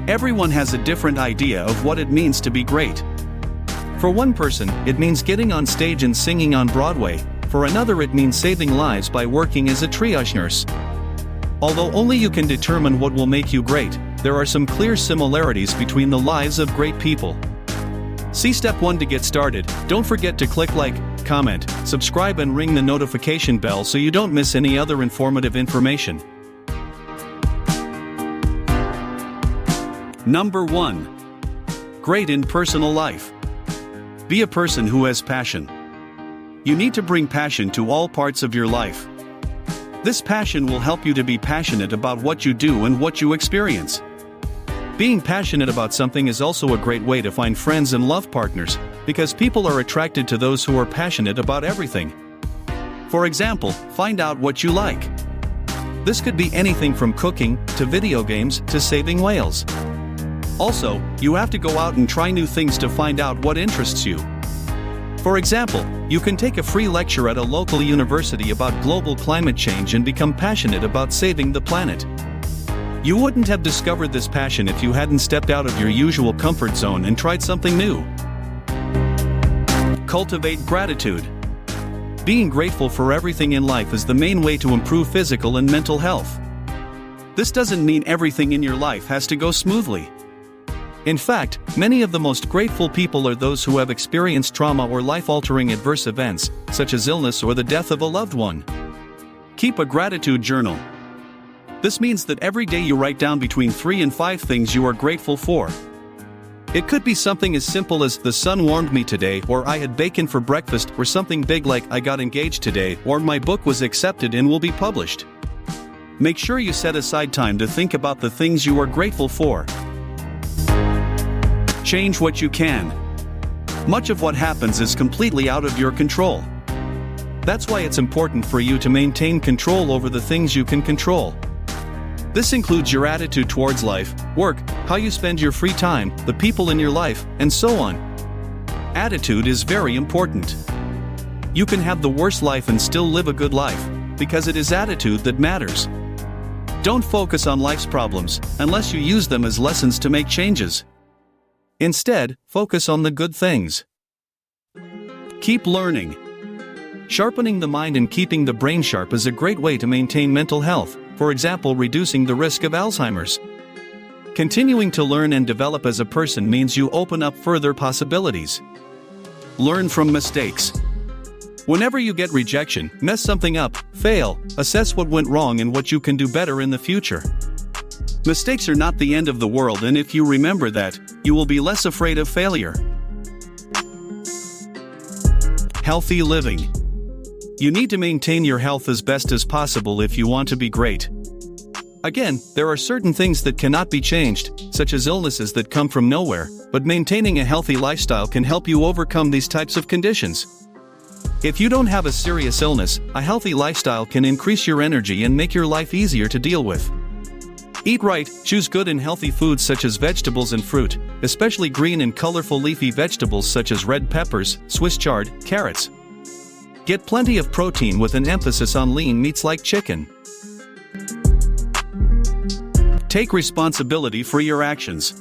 Everyone has a different idea of what it means to be great. For one person, it means getting on stage and singing on Broadway. For another, it means saving lives by working as a triage nurse. Although only you can determine what will make you great, there are some clear similarities between the lives of great people. See step 1 to get started. Don't forget to click like, comment, subscribe and ring the notification bell so you don't miss any other informative information. Number 1. Great in personal life. Be a person who has passion. You need to bring passion to all parts of your life. This passion will help you to be passionate about what you do and what you experience. Being passionate about something is also a great way to find friends and love partners, because people are attracted to those who are passionate about everything. For example, find out what you like. This could be anything from cooking, to video games, to saving whales. Also, you have to go out and try new things to find out what interests you. For example, you can take a free lecture at a local university about global climate change and become passionate about saving the planet. You wouldn't have discovered this passion if you hadn't stepped out of your usual comfort zone and tried something new. Cultivate gratitude. Being grateful for everything in life is the main way to improve physical and mental health. This doesn't mean everything in your life has to go smoothly. In fact, many of the most grateful people are those who have experienced trauma or life-altering adverse events, such as illness or the death of a loved one. Keep a gratitude journal. This means that every day you write down between 3 and 5 things you are grateful for. It could be something as simple as "the sun warmed me today," or "I had bacon for breakfast," or something big like "I got engaged today," or "my book was accepted and will be published." Make sure you set aside time to think about the things you are grateful for. Change what you can. Much of what happens is completely out of your control. That's why it's important for you to maintain control over the things you can control. This includes your attitude towards life, work, how you spend your free time, the people in your life, and so on. Attitude is very important. You can have the worst life and still live a good life, because it is attitude that matters. Don't focus on life's problems, unless you use them as lessons to make changes. Instead, focus on the good things. Keep learning. Sharpening the mind and keeping the brain sharp is a great way to maintain mental health, for example, reducing the risk of Alzheimer's. Continuing to learn and develop as a person means you open up further possibilities. Learn from mistakes. Whenever you get rejection, mess something up, fail, assess what went wrong and what you can do better in the future. Mistakes are not the end of the world, and if you remember that, you will be less afraid of failure. Healthy living. You need to maintain your health as best as possible if you want to be great. Again, there are certain things that cannot be changed, such as illnesses that come from nowhere, but maintaining a healthy lifestyle can help you overcome these types of conditions. If you don't have a serious illness, a healthy lifestyle can increase your energy and make your life easier to deal with. Eat right, choose good and healthy foods such as vegetables and fruit, especially green and colorful leafy vegetables such as red peppers, Swiss chard, carrots. Get plenty of protein with an emphasis on lean meats like chicken. Take responsibility for your actions.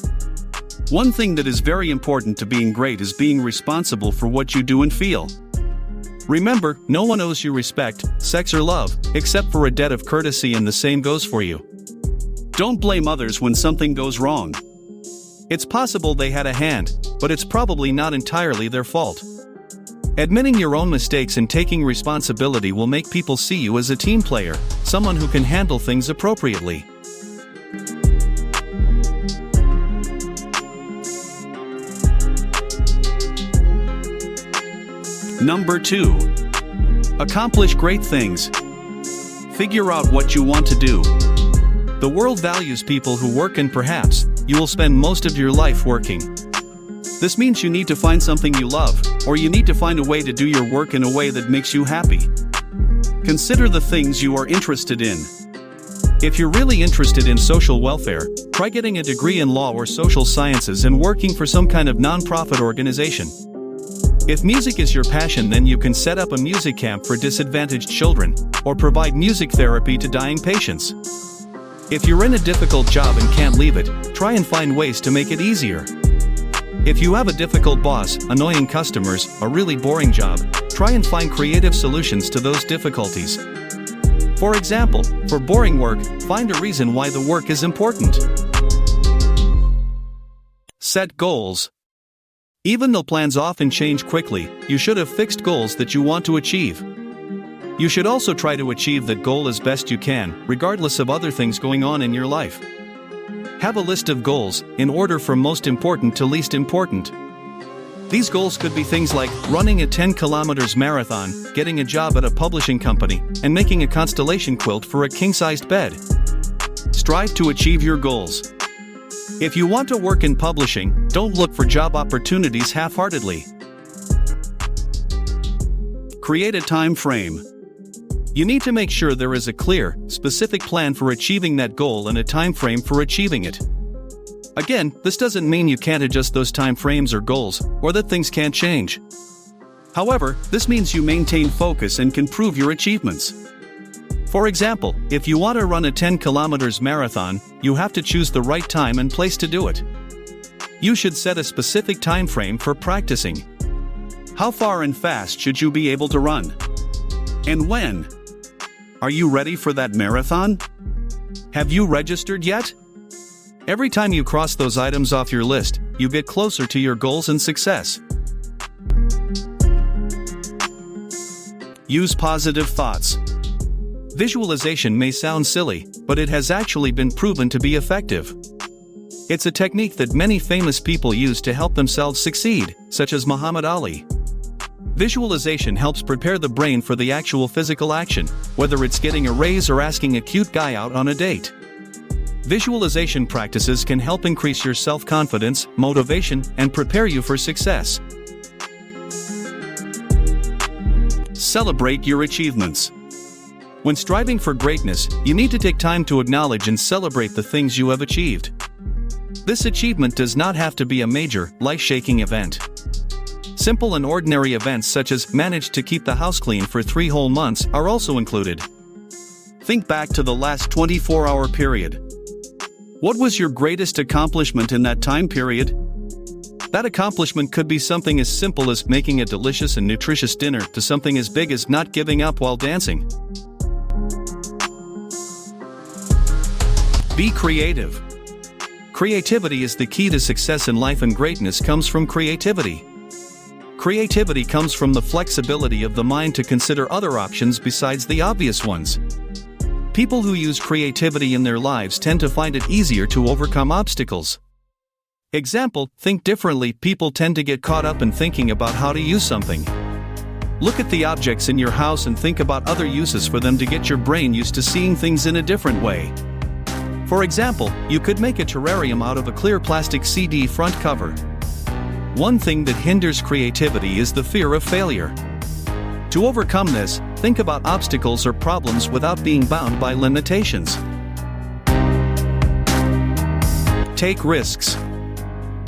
One thing that is very important to being great is being responsible for what you do and feel. Remember, no one owes you respect, sex or love, except for a debt of courtesy, and the same goes for you. Don't blame others when something goes wrong. It's possible they had a hand, but it's probably not entirely their fault. Admitting your own mistakes and taking responsibility will make people see you as a team player, someone who can handle things appropriately. Number 2. Accomplish great things. Figure out what you want to do. The world values people who work, and perhaps you will spend most of your life working. This means you need to find something you love, or you need to find a way to do your work in a way that makes you happy. Consider the things you are interested in. If you're really interested in social welfare, try getting a degree in law or social sciences and working for some kind of non-profit organization. If music is your passion, then you can set up a music camp for disadvantaged children, or provide music therapy to dying patients. If you're in a difficult job and can't leave it, try and find ways to make it easier. If you have a difficult boss, annoying customers, a really boring job, try and find creative solutions to those difficulties. For example, for boring work, find a reason why the work is important. Set goals. Even though plans often change quickly, you should have fixed goals that you want to achieve. You should also try to achieve that goal as best you can, regardless of other things going on in your life. Have a list of goals, in order from most important to least important. These goals could be things like running a 10 kilometers marathon, getting a job at a publishing company, and making a constellation quilt for a king-sized bed. Strive to achieve your goals. If you want to work in publishing, don't look for job opportunities half-heartedly. Create a time frame. You need to make sure there is a clear, specific plan for achieving that goal and a time frame for achieving it. Again, this doesn't mean you can't adjust those time frames or goals, or that things can't change. However, this means you maintain focus and can prove your achievements. For example, if you want to run a 10 kilometers marathon, you have to choose the right time and place to do it. You should set a specific time frame for practicing. How far and fast should you be able to run? And when? Are you ready for that marathon? Have you registered yet? Every time you cross those items off your list, you get closer to your goals and success. Use positive thoughts. Visualization may sound silly, but it has actually been proven to be effective. It's a technique that many famous people use to help themselves succeed, such as Muhammad Ali. Visualization helps prepare the brain for the actual physical action, whether it's getting a raise or asking a cute guy out on a date. Visualization practices can help increase your self-confidence, motivation, and prepare you for success. Celebrate your achievements. When striving for greatness, you need to take time to acknowledge and celebrate the things you have achieved. This achievement does not have to be a major, life-shaking event. Simple and ordinary events such as managed to keep the house clean for 3 whole months are also included. Think back to the last 24-hour period. What was your greatest accomplishment in that time period? That accomplishment could be something as simple as making a delicious and nutritious dinner to something as big as not giving up while dancing. Be creative. Creativity is the key to success in life, and greatness comes from creativity. Creativity comes from the flexibility of the mind to consider other options besides the obvious ones. People who use creativity in their lives tend to find it easier to overcome obstacles. Example, think differently. People tend to get caught up in thinking about how to use something. Look at the objects in your house and think about other uses for them to get your brain used to seeing things in a different way. For example, you could make a terrarium out of a clear plastic CD front cover. One thing that hinders creativity is the fear of failure. To overcome this, think about obstacles or problems without being bound by limitations. Take risks.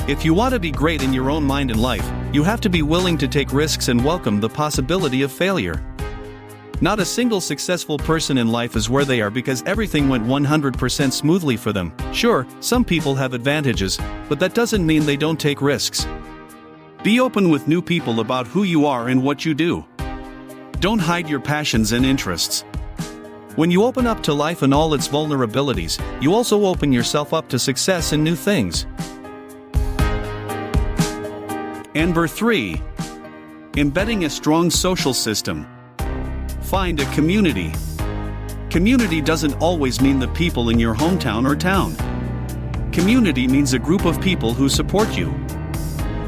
If you want to be great in your own mind and life, you have to be willing to take risks and welcome the possibility of failure. Not a single successful person in life is where they are because everything went 100% smoothly for them. Sure, some people have advantages, but that doesn't mean they don't take risks. Be open with new people about who you are and what you do. Don't hide your passions and interests. When you open up to life and all its vulnerabilities, you also open yourself up to success and new things. Number 3. Embedding a strong social system. Find a community. Community doesn't always mean the people in your hometown or town. Community means a group of people who support you.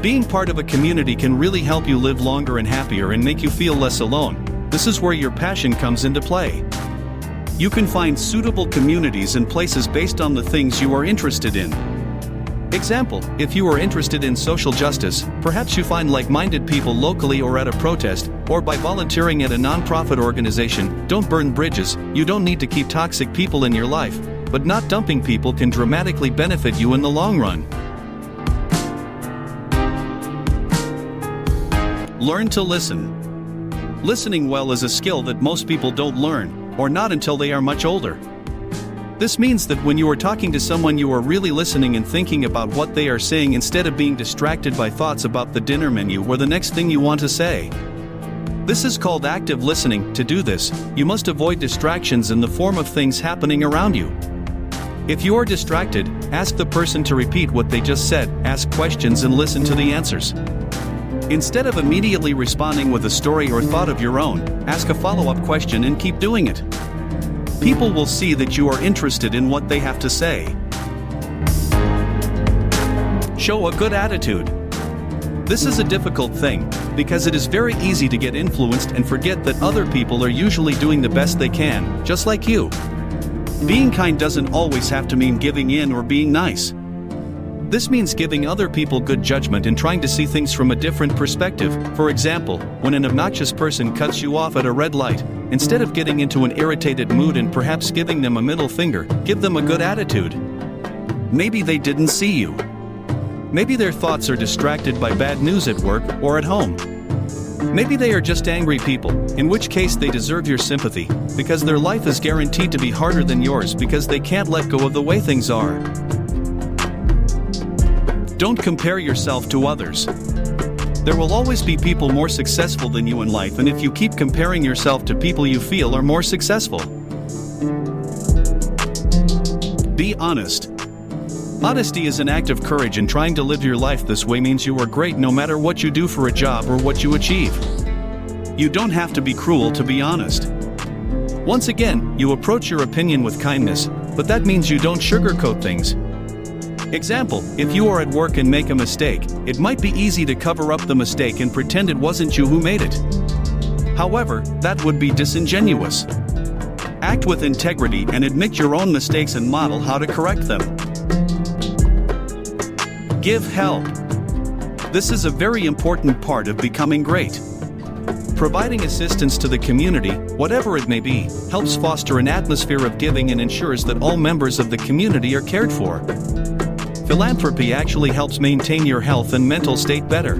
Being part of a community can really help you live longer and happier and make you feel less alone. This is where your passion comes into play. You can find suitable communities and places based on the things you are interested in. Example, if you are interested in social justice, perhaps you find like-minded people locally or at a protest, or by volunteering at a non-profit organization. Don't burn bridges. You don't need to keep toxic people in your life, but not dumping people can dramatically benefit you in the long run. Learn to listen. Listening well is a skill that most people don't learn, or not until they are much older. This means that when you are talking to someone, you are really listening and thinking about what they are saying instead of being distracted by thoughts about the dinner menu or the next thing you want to say. This is called active listening. To do this, you must avoid distractions in the form of things happening around you. If you are distracted, ask the person to repeat what they just said, ask questions and listen to the answers. Instead of immediately responding with a story or thought of your own, ask a follow-up question and keep doing it. People will see that you are interested in what they have to say. Show a good attitude. This is a difficult thing, because it is very easy to get influenced and forget that other people are usually doing the best they can, just like you. Being kind doesn't always have to mean giving in or being nice. This means giving other people good judgment and trying to see things from a different perspective. For example, when an obnoxious person cuts you off at a red light, instead of getting into an irritated mood and perhaps giving them a middle finger, give them a good attitude. Maybe they didn't see you. Maybe their thoughts are distracted by bad news at work or at home. Maybe they are just angry people, in which case they deserve your sympathy, because their life is guaranteed to be harder than yours because they can't let go of the way things are. Don't compare yourself to others. There will always be people more successful than you in life, and if you keep comparing yourself to people you feel are more successful. Be honest. Honesty is an act of courage, and trying to live your life this way means you are great no matter what you do for a job or what you achieve. You don't have to be cruel to be honest. Once again, you approach your opinion with kindness, but that means you don't sugarcoat things. Example, if you are at work and make a mistake, it might be easy to cover up the mistake and pretend it wasn't you who made it. However, that would be disingenuous. Act with integrity and admit your own mistakes and model how to correct them. Give help. This is a very important part of becoming great. Providing assistance to the community, whatever it may be, helps foster an atmosphere of giving and ensures that all members of the community are cared for. Philanthropy actually helps maintain your health and mental state better.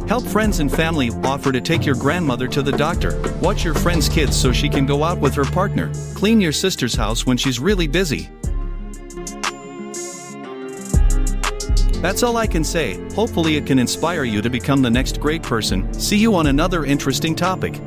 Help friends and family. Offer to take your grandmother to the doctor, watch your friend's kids so she can go out with her partner, clean your sister's house when she's really busy. That's all I can say. Hopefully it can inspire you to become the next great person. See you on another interesting topic.